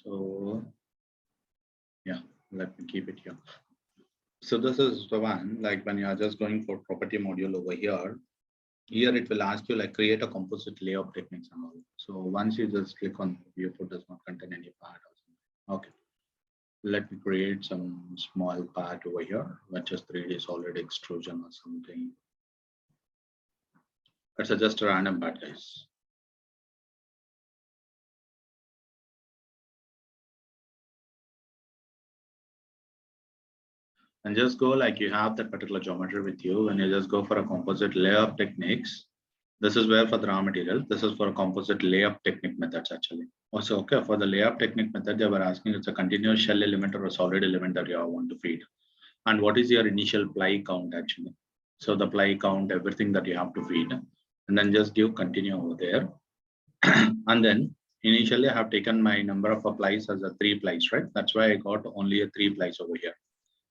So yeah, let me keep it here. So this is the one, like when you are just going for property module over here, it will ask you like create a composite layout techniques and all. So once you just click on viewport does not contain any part or something. Okay. Let me create some small part over here, which is 3D solid extrusion or something. It's just a random part, guys. And just go like you have that particular geometry with you, and you just go for a composite layup techniques. This is where for the raw material, this is for a composite layup technique methods actually. Also, okay, for the layup technique method, they were asking it's a continuous shell element or a solid element that you want to feed. And what is your initial ply count actually? So the ply count, everything that you have to feed, and then just give continue over there. And then initially I have taken my number of plies as a 3 plies, right? That's why I got only a 3 plies over here.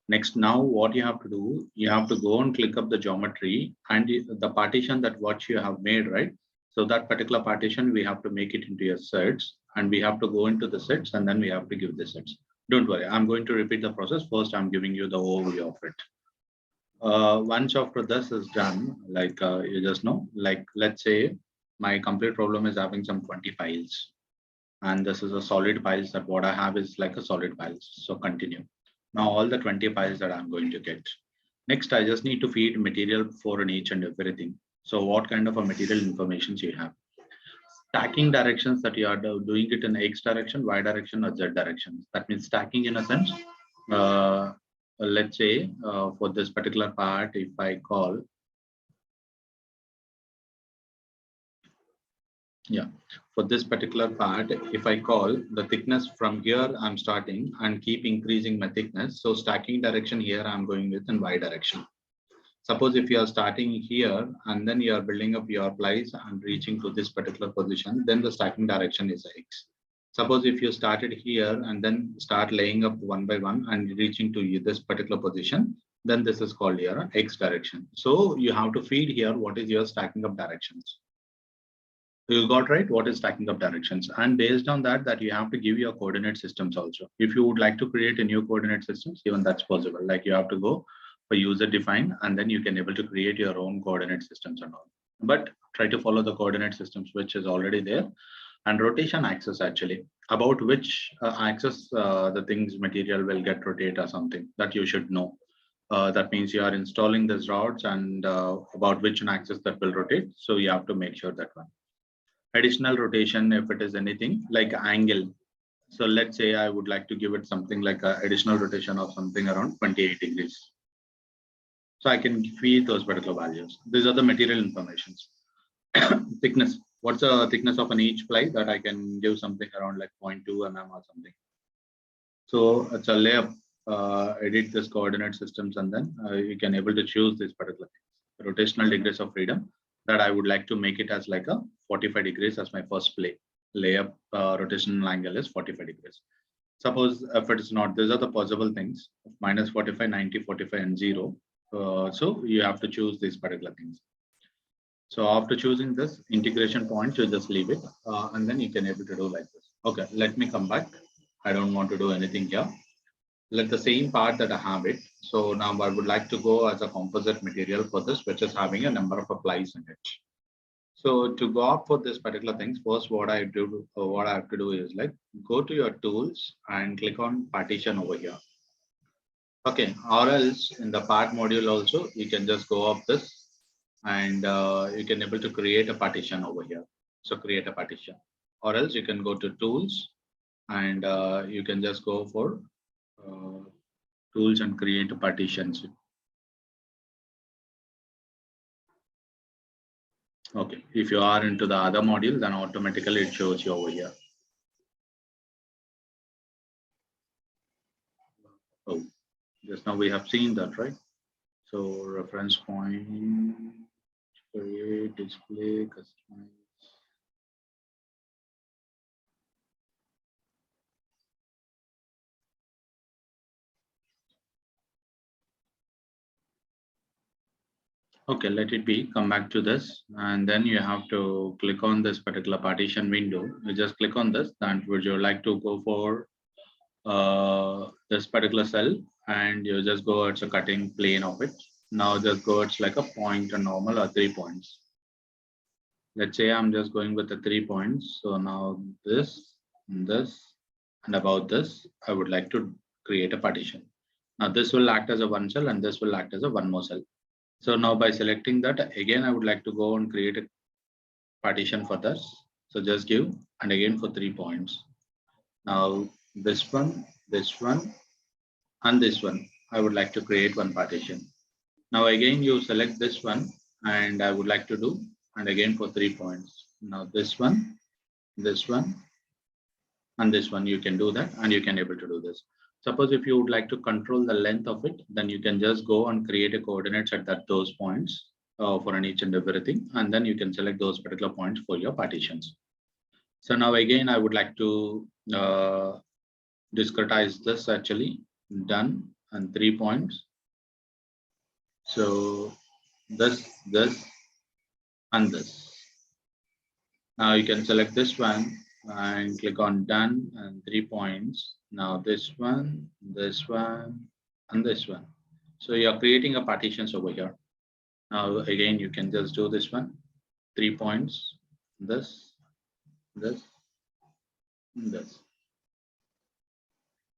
Next, now what you have to do, you have to go and click up the geometry and the partition that what you have made, right? So that particular partition, we have to make it into your sets, and we have to go into the sets, and then we have to give the sets. Don't worry, I'm going to repeat the process. First, I'm giving you the overview of it. Once after this is done, like you just know, like let's say my complete problem is having some 20 files, and this is a solid files that what I have is like a solid files. So continue. Now all the 20 files that I'm going to get. Next, I just need to feed material for an each and everything. So what kind of a material information you have? Stacking directions that you are doing it in X direction, Y direction, or Z direction. That means stacking in a sense. Let's say for this particular part, if I call, yeah, for this particular part, if I call the thickness from here, I'm starting and keep increasing my thickness. So stacking direction here, I'm going with in Y direction. Suppose if you are starting here and then you are building up your plies and reaching to this particular position, then the stacking direction is X. Suppose if you started here and then start laying up one by one and reaching to this particular position, then this is called your X direction. So you have to feed here what is your stacking up directions. You got right what is stacking up directions, and based on that you have to give your coordinate systems also. If you would like to create a new coordinate systems, even that's possible. Like you have to go for user define, and then you can able to create your own coordinate systems and all, but try to follow the coordinate systems which is already there. And rotation axis actually, about which axis the things material will get rotate or something that you should know. That means you are installing these rods, and about which an axis that will rotate, so you have to make sure that one. Additional rotation, if it is anything like angle. So let's say I would like to give it something like a additional rotation of something around 28 degrees. So I can feed those particular values. These are the material informations. Thickness. What's the thickness of an each ply that I can give something around like 0.2 mm or something. So it's a layup. Edit this coordinate systems, and then you can able to choose this particular things. Rotational degrees of freedom, that I would like to make it as like a 45 degrees as my first play. Layup rotational angle is 45 degrees. Suppose if it is not, these are the possible things, minus 45, 90, 45, and 0. So you have to choose these particular things. So after choosing this integration point, you just leave it, and then you can able to do like this. Okay, let me come back. I don't want to do anything here. Let the same part that I have it. So now I would like to go as a composite material for this, which is having a number of plies in it. So to go up for this particular things, first what I do, what I have to do is like go to your tools and click on partition over here. Okay, or else in the part module also you can just go up this, and you can able to create a partition over here. So create a partition, or else you can go to tools, and you can just go for tools and create partitions. Okay, if you are into the other module, then automatically it shows you over here. Oh, just now we have seen that, right? So reference point, create, display, customize. Okay, let it be. Come back to this, and then you have to click on this particular partition window. You just click on this, and would you like to go for this particular cell, and you just go it's a cutting plane of it. Now just go it's like a point, a normal or 3 points. Let's say I'm just going with the 3 points. So now this, and about this, I would like to create a partition. Now this will act as a one cell, and this will act as a one more cell. So now by selecting that, again, I would like to go and create a partition for this. So just give, and again for 3 points. Now this one, and this one, I would like to create one partition. Now again, you select this one, and I would like to do, and again for 3 points. Now this one, and this one, you can do that, and you can able to do this. Suppose if you would like to control the length of it, then you can just go and create a coordinates at those points for an each and everything, and then you can select those particular points for your partitions. So now again, I would like to discretize this actually, done, and 3 points. So this, and this. Now you can select this one and click on done and 3 points. Now this one, and this one. So you're creating a partitions over here. Now again, you can just do this one, 3 points, this, and this.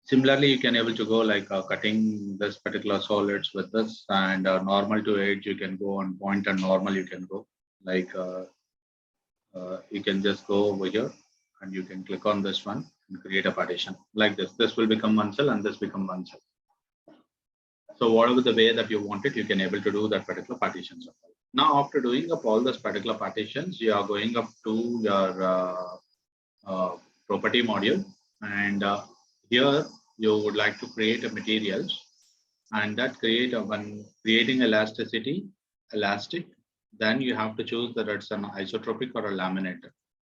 Similarly, you can able to go like cutting this particular solids with this, and normal to edge, you can go on point, and normal you can go like you can just go over here, and you can click on this one and create a partition like this. This will become one cell, and this become one cell. So whatever the way that you want it, you can able to do that particular partitions. Now after doing up all those particular partitions, you are going up to your property module, and here you would like to create a materials, and that creating elastic, then you have to choose that it's an isotropic or a laminator.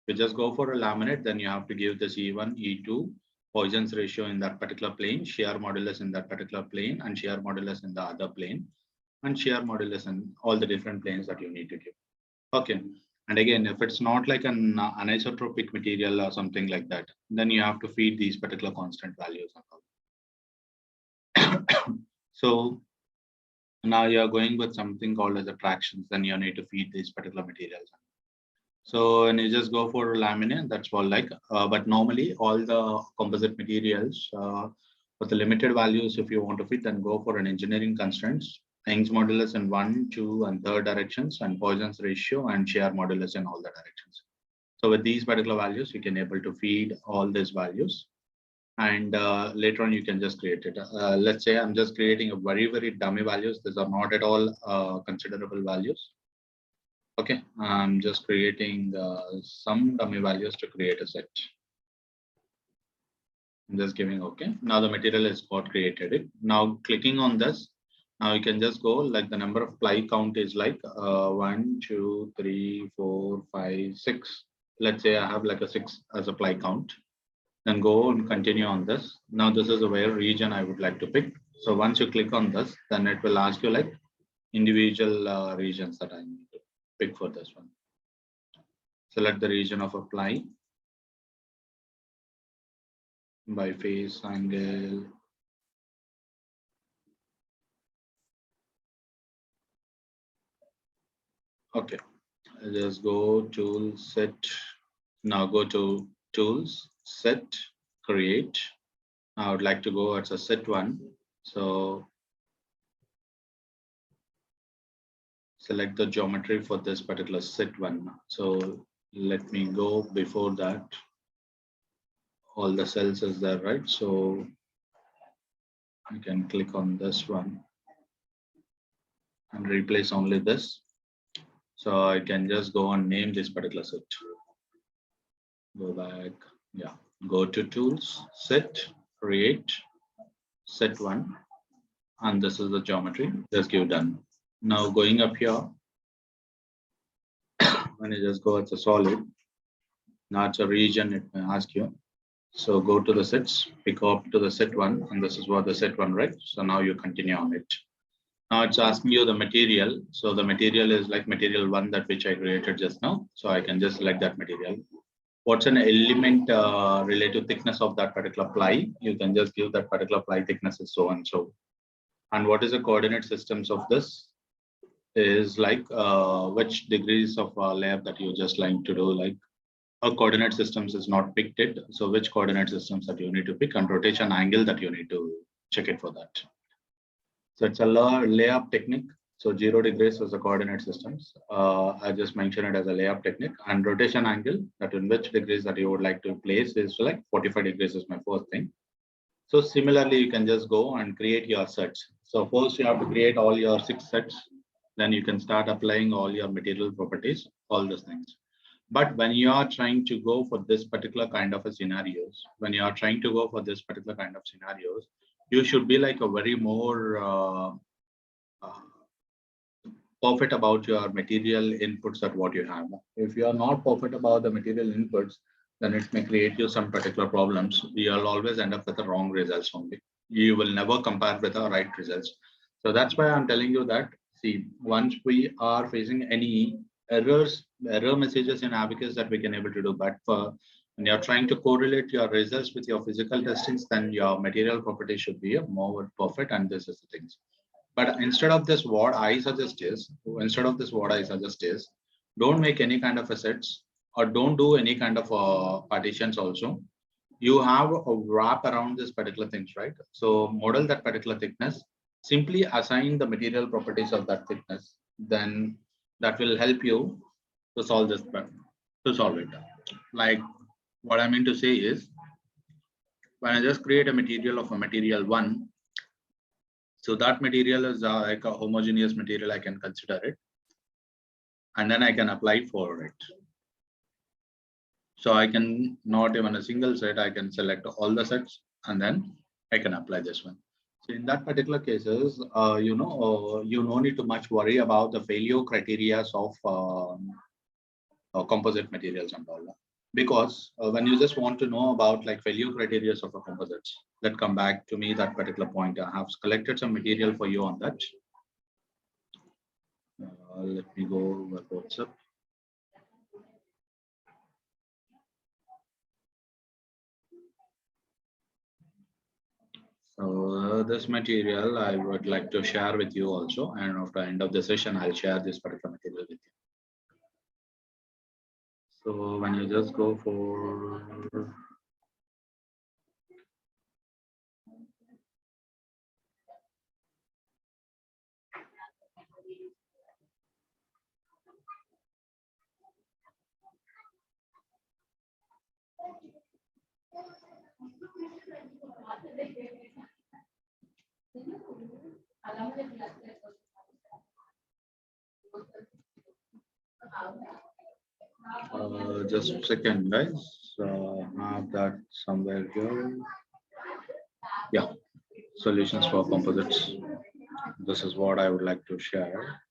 You just go for a laminate, then you have to give this E1, E2, Poisson's ratio in that particular plane, shear modulus in that particular plane, and shear modulus in the other plane, and shear modulus in all the different planes that you need to give. Okay. And again, if it's not like an anisotropic material or something like that, then you have to feed these particular constant values. So now you're going with something called as attractions, then you need to feed these particular materials. So when you just go for laminate, that's all like, but normally all the composite materials for the limited values, if you want to fit, then go for an engineering constraints, Young's modulus in 1, 2, and 3rd directions, and Poisson's ratio and shear modulus in all the directions. So with these particular values, you can able to feed all these values, and later on you can just create it. Let's say I'm just creating a very dummy values. These are not at all considerable values. Okay, I'm just creating some dummy values to create a set. I'm just giving okay. Now the material is got created. Now clicking on this, now you can just go like the number of ply count is like 1, 2, 3, 4, 5, 6. Let's say I have like a 6 as a ply count. Then go and continue on this. Now this is a where region I would like to pick. So once you click on this, then it will ask you like individual regions that I need to pick for this one. Select the region of apply by face angle. Okay, just go to set. Now go to tools, set, create. I would like to go as a set one. So select the geometry for this particular set one. So let me go before that. All the cells is there, right? So I can click on this one and replace only this. So I can just go and name this particular set. Go back, yeah. Go to tools, set, create, set one, and this is the geometry. Just give done. Now going up here, when you just go, it's a solid. Now it's a region, it may ask you. So go to the sets, pick up to the set one, and this is what the set one, right? So now you continue on it. Now it's asking you the material. So the material is like material 1 that which I created just now. So I can just select that material. What's an element related to thickness of that particular ply? You can just give that particular ply thickness is so and so. And what is the coordinate systems of this? Is like which degrees of layup that you just like to do, like a coordinate systems is not picked it. So which coordinate systems that you need to pick, and rotation angle that you need to check it for that. So it's a layup technique. So 0 degrees is the coordinate systems. I just mentioned it as a layup technique, and rotation angle, that in which degrees that you would like to place is like 45 degrees is my first thing. So similarly, you can just go and create your sets. So first you have to create all your 6 sets. Then you can start applying all your material properties, all those things. But when you are trying to go for this particular kind of a scenarios, you should be like a very more perfect about your material inputs that what you have. If you are not perfect about the material inputs, then it may create you some particular problems. You'll always end up with the wrong results only. You will never compare with the right results. So that's why I'm telling you that, see, once we are facing any error messages in Abacus that we can able to do, but for when you're trying to correlate your results with your physical testings, then your material property should be more perfect, and this is the things. But instead of this, what I suggest is, don't make any kind of assets, or don't do any kind of partitions also. You have a wrap around this particular things, right? So model that particular thickness, simply assign the material properties of that thickness, then that will help you to solve this, to solve it. Like what I mean to say is, when I just create a material of a material 1, so that material is like a homogeneous material, I can consider it. And then I can apply for it. So I can not even a single set, I can select all the sets, and then I can apply this one. So in that particular cases, you no need to much worry about the failure criteria of composite materials and all that. Because when you just want to know about like failure criteria of a composites, that come back to me that particular point. I have collected some material for you on that. Let me go over WhatsApp. So this material I would like to share with you also, and after the end of the session, I'll share this particular material with you. So when you just go for just a second, guys. Have that somewhere here. Yeah, solutions for composites. This is what I would like to share.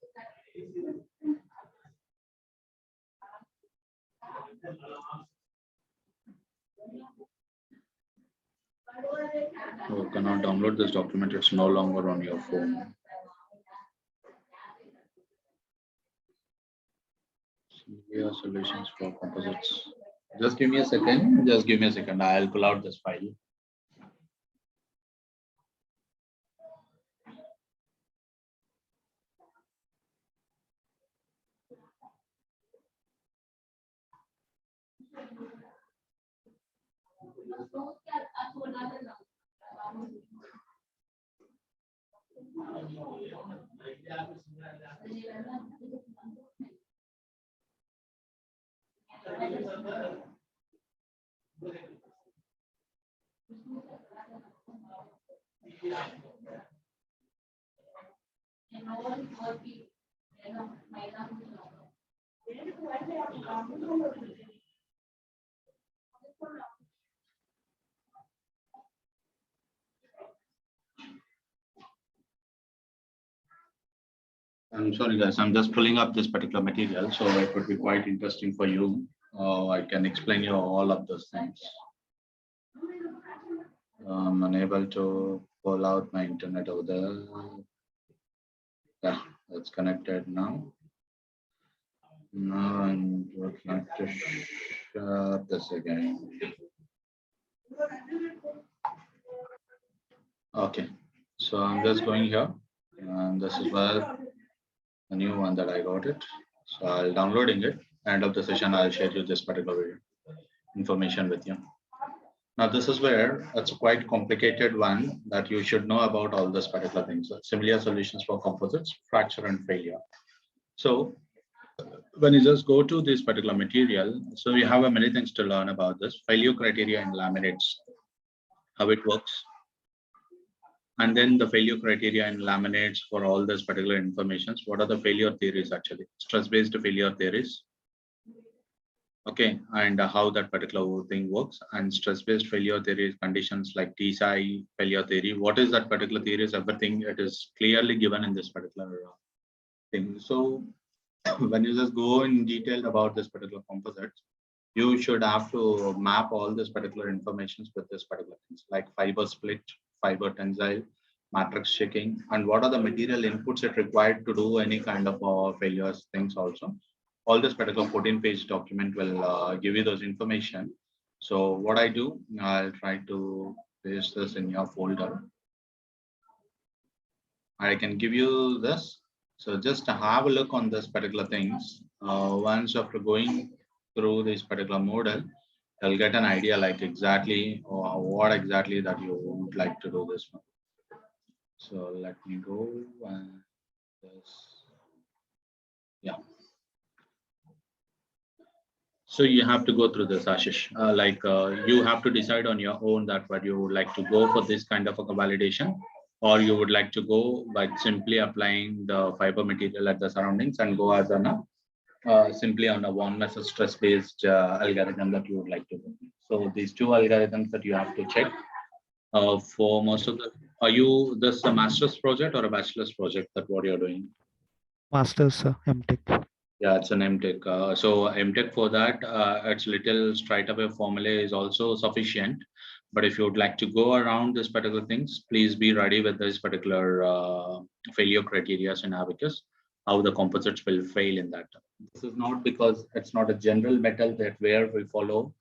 You cannot download this document. It's no longer on your phone. Here are solutions for composites. Just give me a second. I'll pull out this file. I'm sorry, guys. I'm just pulling up this particular material, so it would be quite interesting for you. I can explain you all of those things. I'm unable to pull out my internet over there. Yeah, it's connected now. Now I would like to share this again. Okay, so I'm just going here, and this is where the new one that I got it. So I'll downloading it. End of the session, I'll share you this particular video information with you. Now this is where it's a quite complicated one that you should know about all these particular things. Similar solutions for composites, fracture and failure. So when you just go to this particular material, so you have many things to learn about this failure criteria in laminates, how it works, and then the failure criteria in laminates for all this particular informations. What are the failure theories actually? Stress-based failure theories. Okay, and how that particular thing works, and stress-based failure theory conditions like TSI failure theory. What is that particular theory? Is everything it is clearly given in this particular thing. So when you just go in detail about this particular composite, you should have to map all this particular informations with this particular things like fiber split, fiber tensile, matrix checking, and what are the material inputs it required to do any kind of failures things also. All this particular 14-page document will give you those information. So what I do, I'll try to paste this in your folder. I can give you this. So just have a look on this particular things. Once after going through this particular model, you'll get an idea like exactly or what exactly that you would like to do this one. So let me go and this. Yeah. So you have to go through this, Ashish. You have to decide on your own that what you would like to go for this kind of a validation, or you would like to go by simply applying the fiber material at the surroundings and go as an simply on a one message stress-based algorithm that you would like to do. So these two algorithms that you have to check for most of the. Are you this a master's project or a bachelor's project that what you're doing? Master's MTech. Yeah, it's an MTech. So MTech for that, it's little straight away formula is also sufficient. But if you would like to go around this particular things, please be ready with this particular failure criteria in Abacus, how the composites will fail in that. This is not because it's not a general metal that where we follow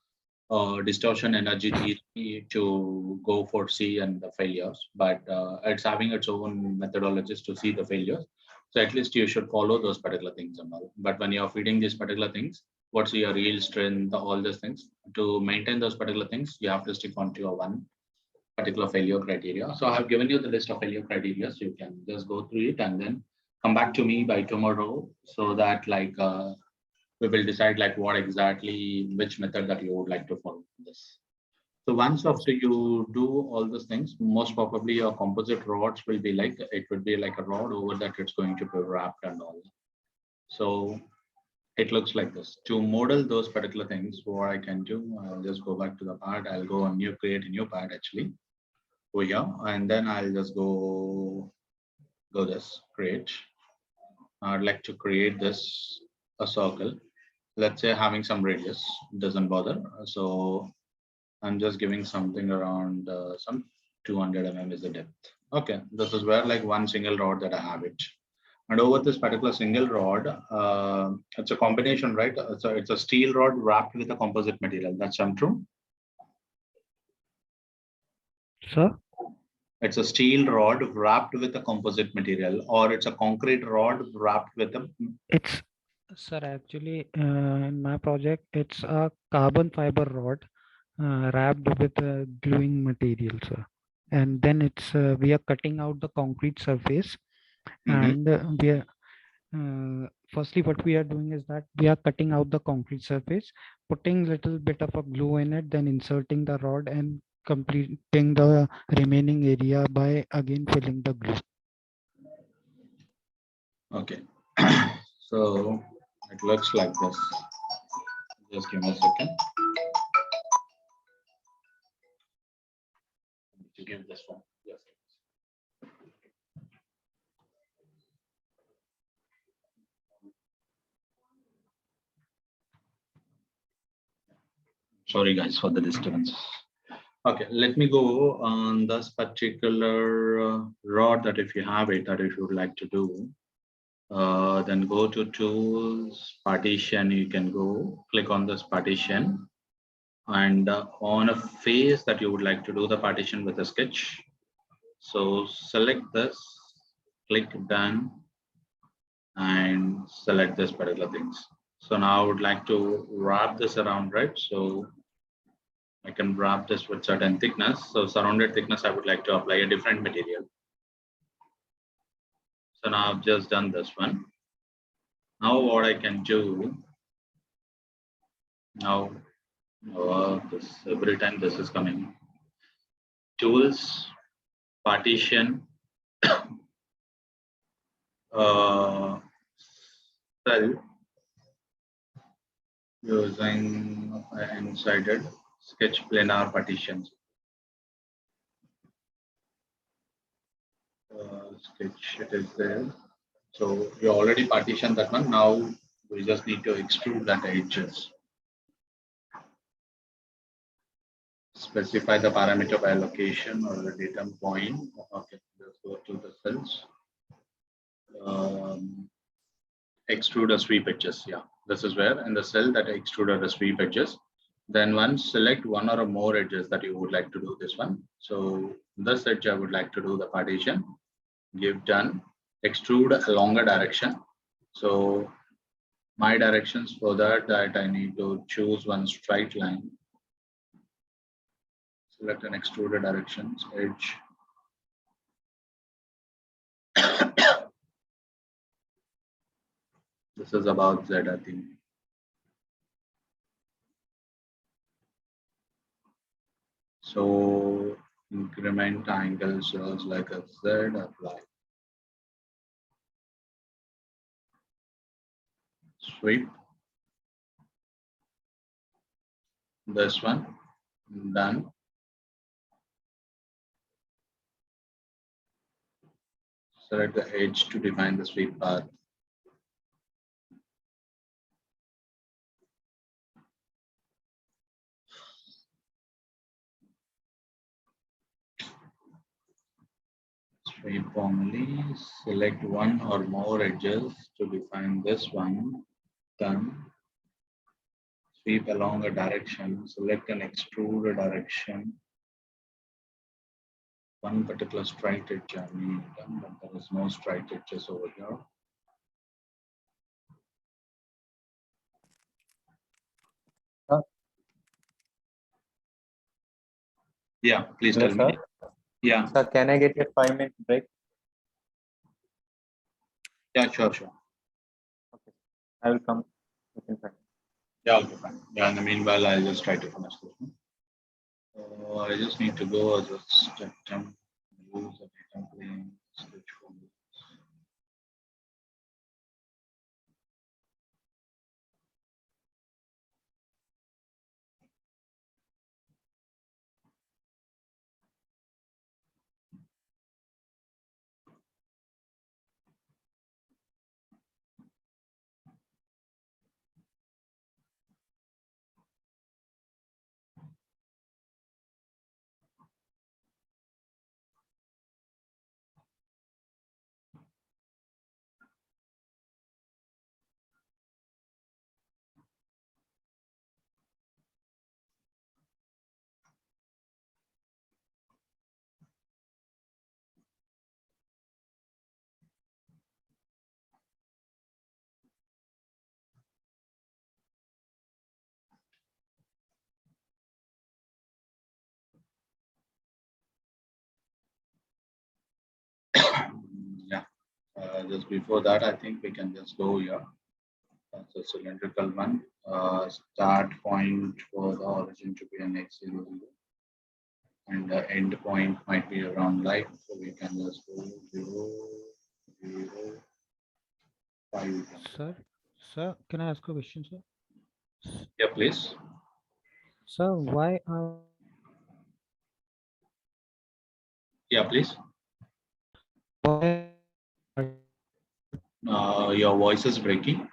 distortion energy theory to go for C and the failures, but it's having its own methodologies to see the failures. So at least you should follow those particular things and all. But when you're feeding these particular things, what's your real strength, all these things, to maintain those particular things, you have to stick on to your one particular failure criteria. So I have given you the list of failure criteria, so you can just go through it and then come back to me by tomorrow, so that we will decide like what exactly, which method that you would like to follow this. So once after you do all those things, most probably your composite rods will be like, it would be like a rod over that it's going to be wrapped and all. So it looks like this. To model those particular things, what I can do, I'll just go back to the part. I'll go on new, create a new part actually over here, and then I'll just go this, create. I'd like to create this, a circle. Let's say having some radius, doesn't bother. So I'm just giving something around some 200 mm is the depth. Okay, this is where like one single rod that I have it. And over this particular single rod, it's a combination, right? So it's a steel rod wrapped with a composite material. That's true? Sir? It's a steel rod wrapped with a composite material, or it's a concrete rod wrapped with a. It's, sir, actually, in my project, it's a carbon fiber rod wrapped with a gluing material, sir. And then we are cutting out the concrete surface, and we are firstly what we are doing is that we are cutting out the concrete surface, putting little bit of a glue in it, then inserting the rod and completing the remaining area by again filling the glue. Okay. So it looks like this. Just give me a second. To give this one. Yes. Sorry guys for the disturbance. Okay, let me go on this particular rod that if you have it, that if you would like to do. Then go to tools, partition. You can go click on this partition, and on a face that you would like to do the partition with a sketch. So select this, click done, and select this particular things. So now I would like to wrap this around, right? So I can wrap this with certain thickness. So surrounded thickness, I would like to apply a different material. So now I've just done this one. Now what I can do now, this every time this is coming. Tools, partition, cell using n-sided sketch planar partitions. Sketch, it is there. So you already partitioned that one. Now we just need to extrude that edges. Specify the parameter by location or the datum point. Okay, let's go to the cells. Extrude a sweep edges. Yeah, this is where in the cell that extruded the sweep edges. Then once select one or more edges that you would like to do this one. So this edge I would like to do the partition. Give done. Extrude a longer direction. So my directions for that I need to choose one straight line. Select an extruded directions edge. This is about Z, I think. So increment angle shows like a Z, apply. Sweep. This one, done. Select the edge to define the sweep path. Sweep only, select one or more edges to define this one, done. Sweep along a direction, select an extrude direction. One particular straight edge I need, but there is no straight edges over here. Yeah, please Hello, tell me. sir. Yeah. Sir, can I get a 5-minute break? Yeah, sure. Okay. I will come within 5 minutes. Yeah, okay, fine. Yeah, in the meanwhile, I'll just try to finish this one. So I just need to go as a spectrum, use the data plane, switch from this. Yeah, just before that, I think we can just go here. That's a cylindrical one. Start point for the origin to be an x0, and the end point might be around like, so we can just go 0, 0, 5. Sir, can I ask a question, sir? Yeah, please. Sir, why are Yeah, please. why Your voice is breaking.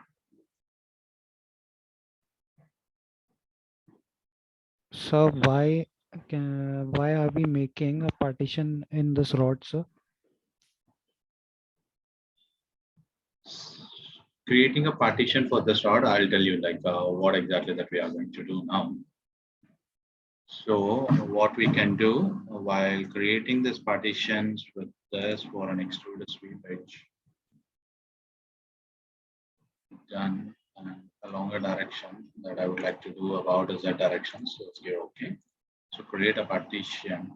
sir, why are we making a partition in this rod, sir? creating a partition for this rod, I'll tell you like what exactly that we are going to do now. So what we can do while creating this partitions with this for an extruded sweep edge, done, and along a direction that I would like to do about is that direction. So let's give okay. So create a partition.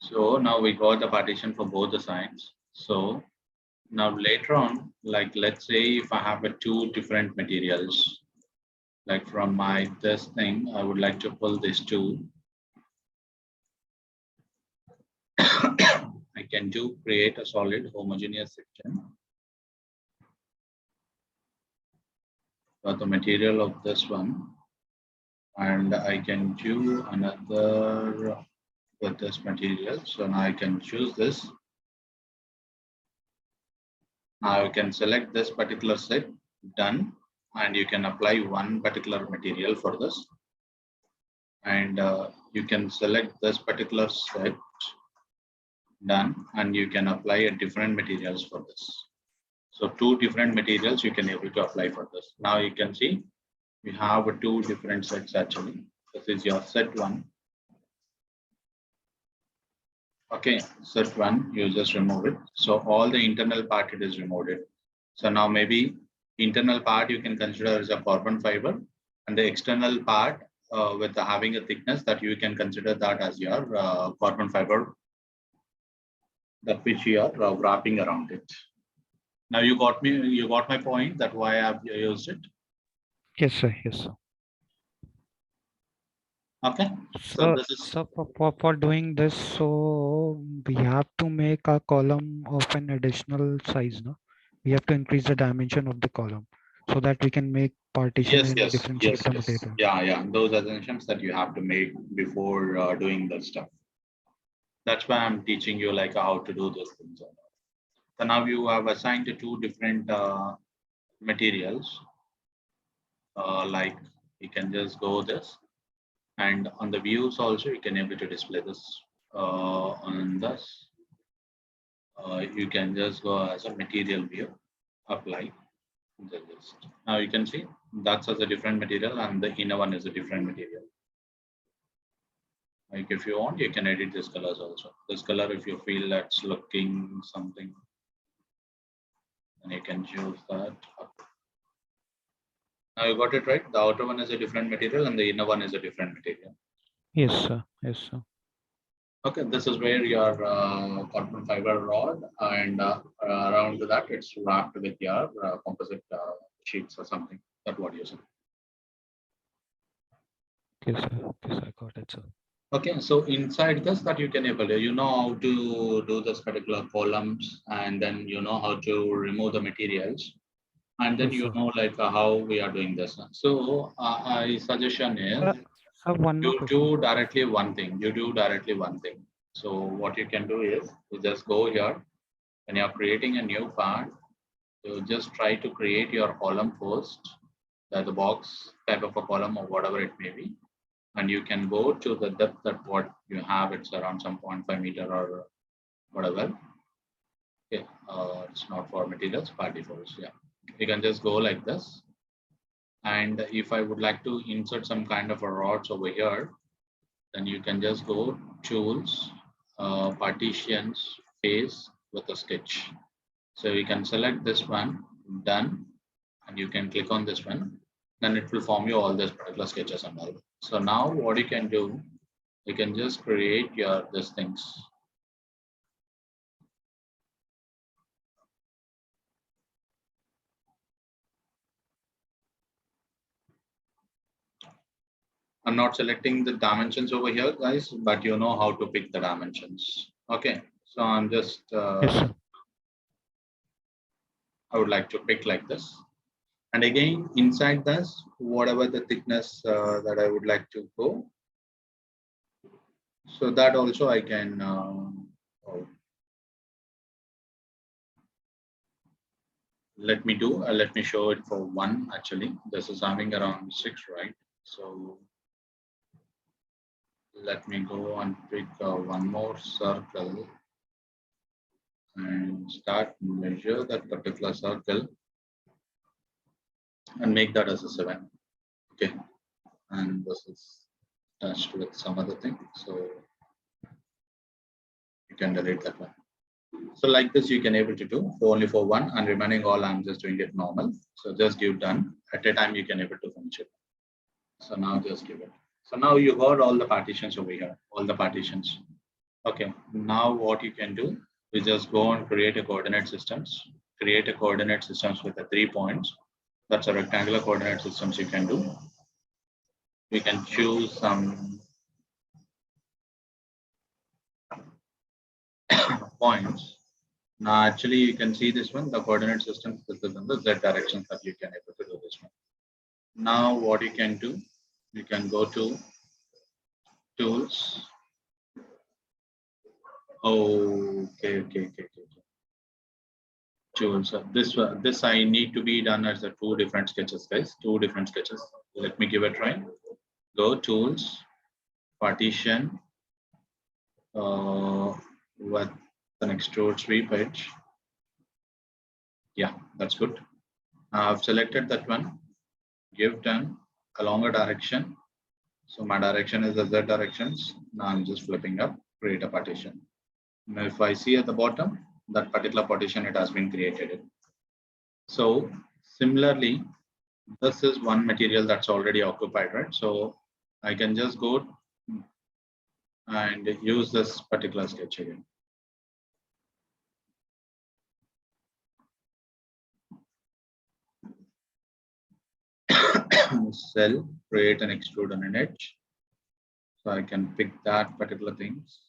So now we got the partition for both the sides. So now later on, like let's say if I have two different materials, like from my this thing, I would like to pull these two. I can do create a solid homogeneous section for the material of this one, and I can do another with this material. So now I can choose this. Now you can select this particular set, done, and you can apply one particular material for this. And you can select this particular set, done, and you can apply a different materials for this. So two different materials you can able to apply for this. Now you can see we have two different sets actually. This is your set one. Okay, set one, you just remove it. So all the internal part it is removed. So now maybe internal part you can consider as a carbon fiber, and the external part with having a thickness that you can consider that as your carbon fiber that which you are wrapping around it. Now you got me. You got my point. That why I have used it. Yes, sir. Yes, sir. Okay. So, this is so for doing this, so we have to make a column of an additional size, no? We have to increase the dimension of the column so that we can make partition yes, and yes, differentiate yes, the yes. material. Yeah, yeah. Those assumptions that you have to make before doing that stuff. That's why I'm teaching you like how to do those things. So now you have assigned to two different materials. Like you can just go this, and on the views also you can able to display this on this. You can just go as a material view, apply. Now you can see that's as a different material and the inner one is a different material. Like if you want, you can edit this colors also. This color, if you feel that's looking something, and you can choose that. Now you got it right. The outer one is a different material and the inner one is a different material. Yes, sir. Yes, sir. Okay, this is where your carbon fiber rod and around that it's wrapped with your composite sheets or something. That's what you said. Okay, sir. Okay, sir. Got it, sir. Okay, so inside this that you can able to, you know how to do this particular columns, and then you know how to remove the materials, and then Yes, you sir. know like how we are doing this. So I suggestion is Sir, one more you question. do directly one thing. You do directly one thing. So what you can do is you just go here when you are creating a new part. You just try to create your column first, the box type of a column or whatever it may be. And you can go to the depth that what you have, it's around some 0.5 meter or whatever. Okay, it's not for materials, by default. Yeah, you can just go like this. And if I would like to insert some kind of a rods over here, then you can just go tools, partitions, face with a sketch. So you can select this one, done, and you can click on this one. Then it will form you all these particular sketches and all. So now what you can do, you can just create your these things. I'm not selecting the dimensions over here, guys, but you know how to pick the dimensions. Okay, so I'm just, Yes, sir. I would like to pick like this. And again, inside this, whatever the thickness that I would like to go, So that also I can. Let me do. Let me show it for 1. Actually, this is having around 6, right? So let me go and pick one more circle and start measure that particular circle and make that as a 7. Okay, and this is attached with some other thing, so you can delete that one. So like this you can able to do for only for 1, and remaining all I'm just doing it normal. So just give done. At a time you can able to finish it. So now just give it. So now you got all the partitions over here, all the partitions. Okay, now what you can do is just go and create a coordinate systems. Create a coordinate systems with the 3 points. That's a rectangular coordinate systems you can do. We can choose some points. Now actually you can see this one, the coordinate system, this is in the Z direction that you can able to do this one. Now what you can do, you can go to tools. Okay. Tools. This I need to be done as a 2 different sketches, guys. 2 different sketches. Let me give it a try. Go tools, partition, with an extrude sweep edge. Yeah, that's good. I've selected that one. Give done along a direction. So my direction is the Z directions. Now I'm just flipping up, create a partition. Now if I see at the bottom, that particular partition, it has been created. So similarly, this is one material that's already occupied, right? So I can just go and use this particular sketch again. Cell, create an extrude on an edge. So I can pick that particular things.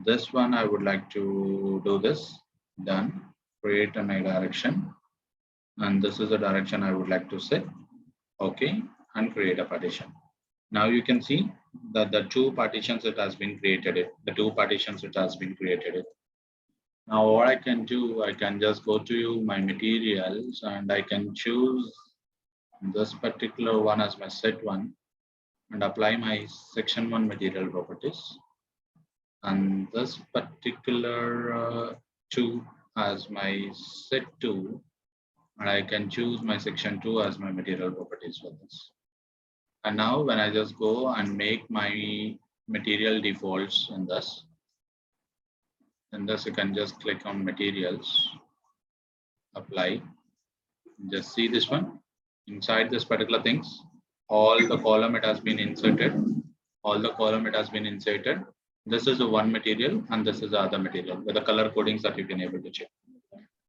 This one I would like to do this. Done. Create a direction. And this is the direction I would like to set. Okay. And create a partition. Now you can see that the 2 partitions it has been created. The 2 partitions it has been created. Now what I can do, I can just go to my materials and I can choose this particular one as my set one and apply my section 1 material properties. And this particular 2 as my set 2, and I can choose my section 2 as my material properties for this. And now when I just go and make my material defaults in this, you can just click on materials, apply, just see this one. Inside this particular things, all the column it has been inserted, This is the one material and this is the other material with the color codings that you can able to check.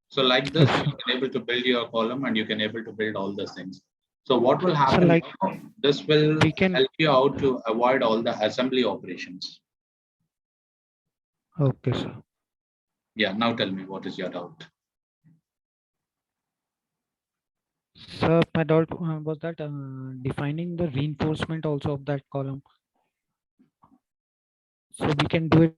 So like this, you can able to build your column and you can able to build all those things. So what will happen? So like this will we can help you out to avoid all the assembly operations. Okay, sir. Yeah, now tell me what is your doubt? Sir, my doubt was that defining the reinforcement also of that column. So we can do it